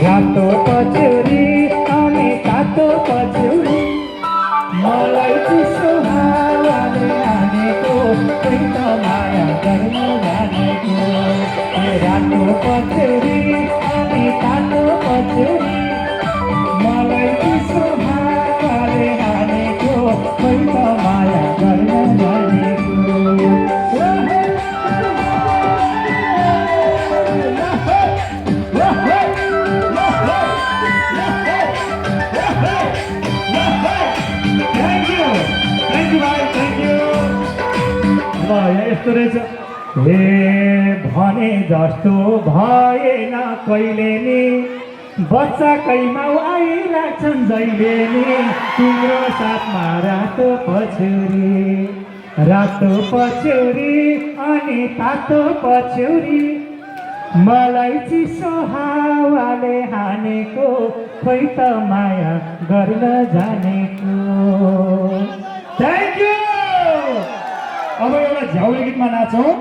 रातो पछ्यौरी अनि तातो पछ्यौरी मलाई चिसो हावाले हानेको कोही त माया गर्न जानेको रातो पछ्यौरी अनि तातो पछ्यौरी मलाई चिसो हावाले हानेको कोही त माया गर्न जानेको यस्तो रहेछ हे भने जस्तो भएन कहिले नि बच्चा कैमाउ आइलाग्छन् जहिले नि तिम्रो साथमा रातो पछ्यौरी अनि तातो पछ्यौरी मलाई चिसो हावाले हानेको खोइ त माया गर्न जानेको थ्याङ्क यू। अब एउटा झ्याउरे गीतमा नाचौँ।